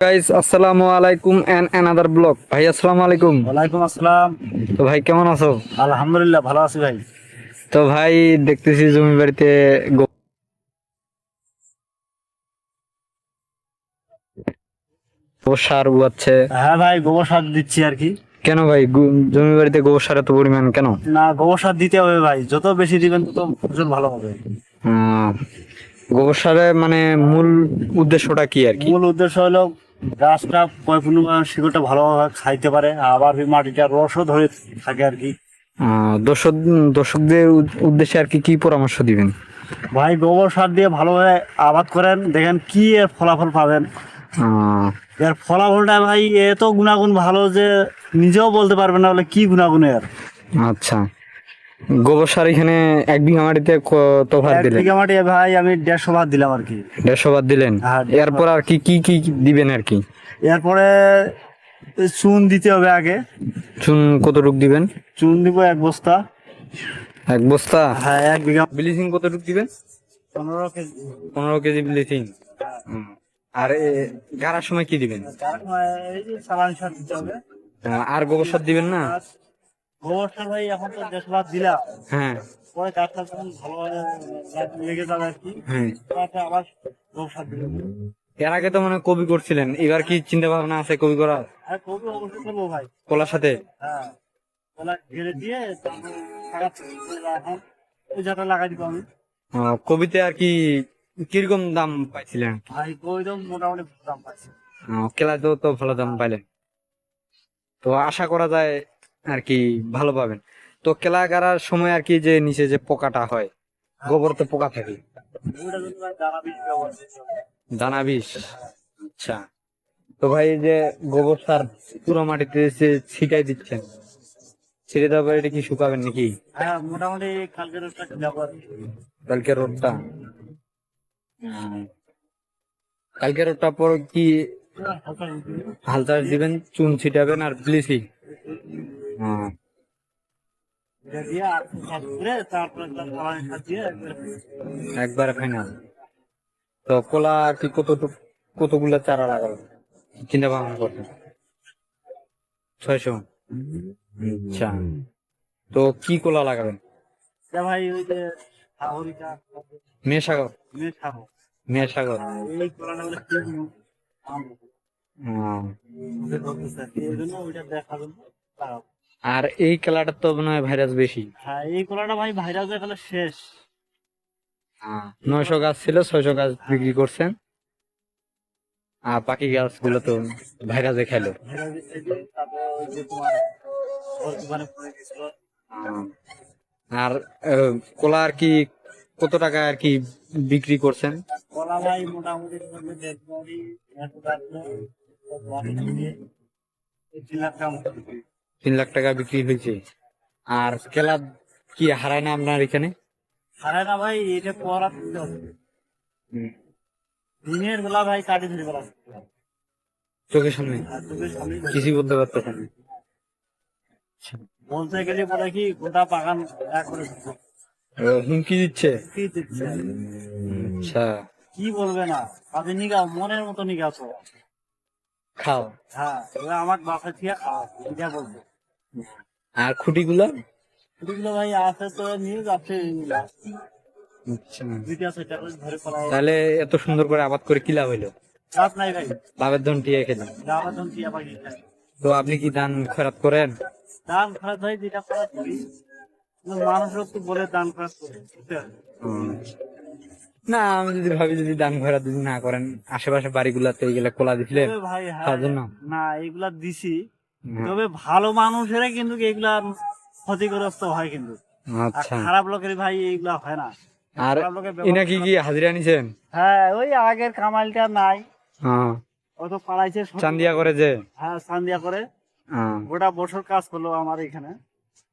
Guys আসসালামু আলাইকুম and another blog. ভাই আসসালামু আলাইকুম। ওয়ালাইকুম আসসালাম। তো ভাই কেমন আছো? আলহামদুলিল্লাহ ভালো আছি ভাই। তো ভাই দেখতেছি জমি বাড়িতে গোবর সার উয়াচ্ছে। হ্যাঁ ভাই, গোবর সার দিচ্ছি আর কি। কেন ভাই জমি বাড়িতে গোবর সার এত পরিমাণ কেন? না, গোবর সার দিতে হবে ভাই, যত বেশি দিবেন তত ফসল ভালো হবে। আহ, গোবর সারের মানে মূল উদ্দেশ্যটা কি আর কি? মূল উদ্দেশ্য হলো গাছটা পরিপূর্ণ শিকড়টা ভালোভাবে খাইতে পারে, আবার ওই মাটিটা রসও ধরে থাকে আর কি। দর্শক দর্শকদের উদ্দেশ্যে আর কি কি পরামর্শ দিবেন? ভাই, গোবর সার দিয়ে ভালোভাবে আবাদ করেন, দেখেন কি এর ফলাফল পাবেন। আহ, এর ফলাফলটা ভাই এত গুণাগুণ ভালো যে নিজেও বলতে পারবেন না বলে কি গুণাগুণ এর। আচ্ছা, গোবর সার এখানে 1 বিঘা মাটিতে কত ভার এক দিলেন? বিঘা মাটি ভাই আমি 150 ভাগ দিলাম আর কি। 150 ভার দিলেন। হ্যাঁ, 150 এরপর আর কি কি কি দিবেন আর কি? এরপরে চুন দিতে হবে আগে। চুন কতটুক দিবেন? চুন দিব 1 বস্তা। 1 বস্তা? হ্যাঁ, 1 বিঘা। ব্লিচিং কতটুক দিবেন? 15 কেজি। 15 KG bleaching. আর গাড়ার সময় কি দিবেন? এই যে চালানি সার দিতে হবে। আর গোবর সার দিবেন না? আর গোবর সার ভাই এখন তো 150 দিলাম, হ্যাঁ পরে গাছটা যখন ভালোভাবে লেগে যাবে আর কি, হ্যাঁ। তারপরে আবার গোবর সার দিলাম। এর আগে তো মানে কবি করছিলেন, এবার কি চিন্তা ভাবনা আছে কবি করার? আর কবি অবশ্যই করবো ভাই। কলার সাথে? হ্যাঁ, ওলা ঘিরে দিয়ে তারপরে এখন ওই জায়গাটা লাগাই দিব আমি। কবিতে আর কি কিরকম দাম পাইছিলেন? ভাই কই তো মোটামুটি দাম পাচ্ছি। কেলাতেও তো ভালো দাম পাইলেন, তো আশা করা যায় আর কি ভালো পাবেন। তো কেলা গাড়ার সময় আর কি যে নিচে যে পোকাটা হয়, গোবর তো পোকা থাকে, ওইটা যদি ভাই দানা বীজ ব্যবহার করতে হবে। দানা বিষ। আচ্ছা, তো ভাই এই যে গোবর সার পুরো মাটিতে যে ছিটাই দিচ্ছেন, ছিটে দেওয়ার পরে এটা কি শুকাবেন নাকি? হ্যাঁ, মোটামুটি কালকে রোজটা ব্যবহার। কালকে রোদটা, কালকে রোদটা পর কি হালকা দিবেন, চুন ছিটাবেন আর ব্লিচিং? এটা দিয়ে আর কাজ করে তারপরে তার চালানি সার দিয়ে একবারে ফাইনাল। তো কলা আর কি কতগুলা চারা লাগাবেন চিন্তা ভাবনা করছেন? 600? আচ্ছা, তো কি কলা লাগাবেন? এটা ভাই ওই যে সাগরিকা মেসাগর? মেয়ে খাবো। মেসাগর। এই কলাটা বলে কি আম আহ, ওদের ধরতেছে আর কি, এই জন্য ওইটা দেখার জন্য লাগাবো। আর এই খেলাটার তো মনে হয় ভাইরাস বেশি। হ্যাঁ, এই কলাটা ভাই ভাইরাস হয়ে গেলে শেষ। 900 গাছ ছিল, 600 গাছ বিক্রি করছেন, আর বাকি গাছগুলো তো ভাইরাসে খেলো। ভাইরাস এই যে তারপরে ওই যে তোমার ওর দোকানে পড়ে গেছিল। আহ, আর কলা আর কি কত টাকা আর কি বিক্রি করছেন? কলা ভাই মোটামুটি ধরলে দেখবি এত গাছে 3 লাখ টাকা মতো বিক্রি। 3 লাখ টাকা বিক্রি হয়েছে। আর কেলা কি হারায় না আপনার এখানে? হারায় না ভাই, এটা পড়া দিতে হবে। হুম, দিনের বেলা ভাই কাটি ধরে বেলা চোখের সামনে আর তোকে সামনে কিছুই বলতে পারতেছেন না। আচ্ছা, বলতে গেলে বলে কি গোটা বাগান এক করে দিচ্ছে। হুমকি দিচ্ছে? কি দিচ্ছে? আচ্ছা, কি বলবে না, কাজে নিগাও মনের মতো নিগাছো। খাও। হ্যাঁ, এবার আমার বাসা থেকে খাওয়া এটা বলবো। আর খুঁটিগুলা? এগুলো ভাই আছে তো নিয়ে যাচ্ছে এগুলা। আচ্ছা, দুইটা সেটা করে ধরে করা তাহলে এত সুন্দর করে আবাদ করে কি লাভ হইলো? লাভ নাই ভাই। লাভের ধন টিয়ে খেলেন। যাওয়ার জন্য টিয়া পাখি তো আপনি কি ধান খরাত করেন? দান খরচ হয়, যেটা খরচ করি কিন্তু মানুষও তো বলে দান খরচ করে বুঝতে পারছো? না, আমি যদি ভাবি যদি ধান খরাত যদি না করেন, আশেপাশে বাড়িগুলাতে এইগুলা কোলা দিছিলেন তবে ভাই হ্যাঁ, তার জন্য? না এগুলা দিছি, হ্যাঁ। তবে ভালো মানুষেরা কিন্তু এগুলা ক্ষতিগ্রস্ত হয় কিন্তু। আর আচ্ছা, খারাপ লোকের ভাই এইগুলা হয় না। আর খারাপ লোকের এনা ব্যবহার কি কি হাজিরা নিছেন? হ্যাঁ, ওই আগের কামালটা নাই, হ্যাঁ, ও তো পালাইছে চান্দিয়া করে যে। হ্যাঁ, সান্দিয়া করে হ্যাঁ, গোটা বছর কাজ করলো আমার এখানে।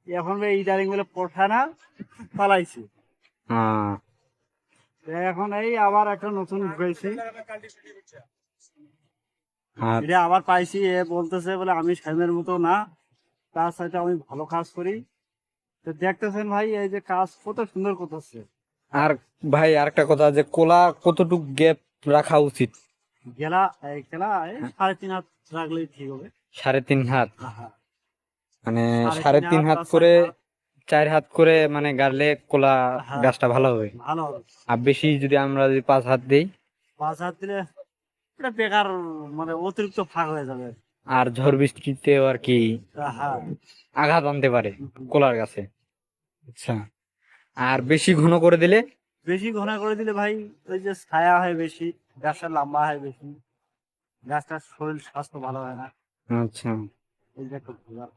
এখন এই ডাইরিং গুলো পোষা না, পালাইছে। হ্যাঁ। তো এখন এই আবার একটা নতুন ঢুকাইছি, আর এটা আবার পাইছি। এ বলতেছে বলে আমি সাইমের মতো না, তার সাথে আমি ভালো কাজ করি। তো দেখতেছেন ভাই এই যে কাজ কত সুন্দর করতেছে। আর ভাই আরেকটা কথা, যে কোলা কতটুক গ্যাপ রাখা উচিত গেলা এই খেলা এই 3.5 হাত রাখলেই ঠিক হবে। 3.5 হাত, হ্যাঁ, মানে 3.5 3.5 হাত বা 4 করে, হাত। 4 হাত করে মানে গাড়লে কলা হ্যাঁ, গাছটা ভালো হবে। ভালো হবে। আর বেশি যদি আমরা যদি 5 হাত দিই, 5 হাত দিলে এটা বেকার, মানে অতিরিক্ত ফাঁক হয়ে যাবে। আর ঝড় বৃষ্টিতেও আর কি হ্যাঁ, আঘাত আনতে পারে কলার গাছে। আচ্ছা, আর বেশি ঘন করে দিলে? বেশি ঘন করে দিলে ভাই ওই যে ছায়া হয় বেশি, গাছটা লম্বা হয় বেশি, গাছটার শরীর স্বাস্থ্য ভালো হয় না। আচ্ছা, এই যে একটা ভেজাল।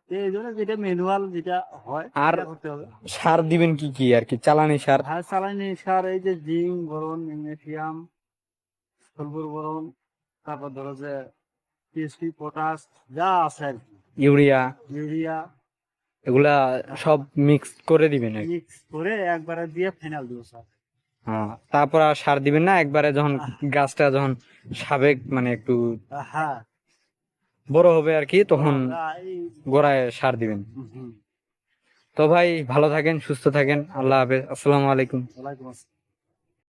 এই জন্য যেটা ম্যানুয়াল যেটা হয় আর সেটা করতে হবে। সার দিবেন কি কি আর কি, চালানি সার? হ্যাঁ, চালানি সার এই যে জিঙ্ক, বোরন, ম্যাগনেসিয়াম, সলফুর বোরন, তারপর ধরো যে টিএসপি, পটাশ, যা আছে আর কি, ইউরিয়া, ইউরিয়া এগুলা সব মিক্স করে দিবেন আর কি? মিক্স করে একবারে দিয়ে ফাইনাল দিব স্যার। হ্যাঁ, তারপর আর সার দিবেন না একবারে যখন গাছটা যখন সাবেক মানে একটু হ্যাঁ, বড় হবে আর কি, তখন এই গোড়ায় সার দিবেন? হুম, তো ভাই ভালো থাকেন, সুস্থ থাকেন, আল্লাহ হাফেজ, আসসালামু আলাইকুম। ওয়ালাইকুম আসসালাম।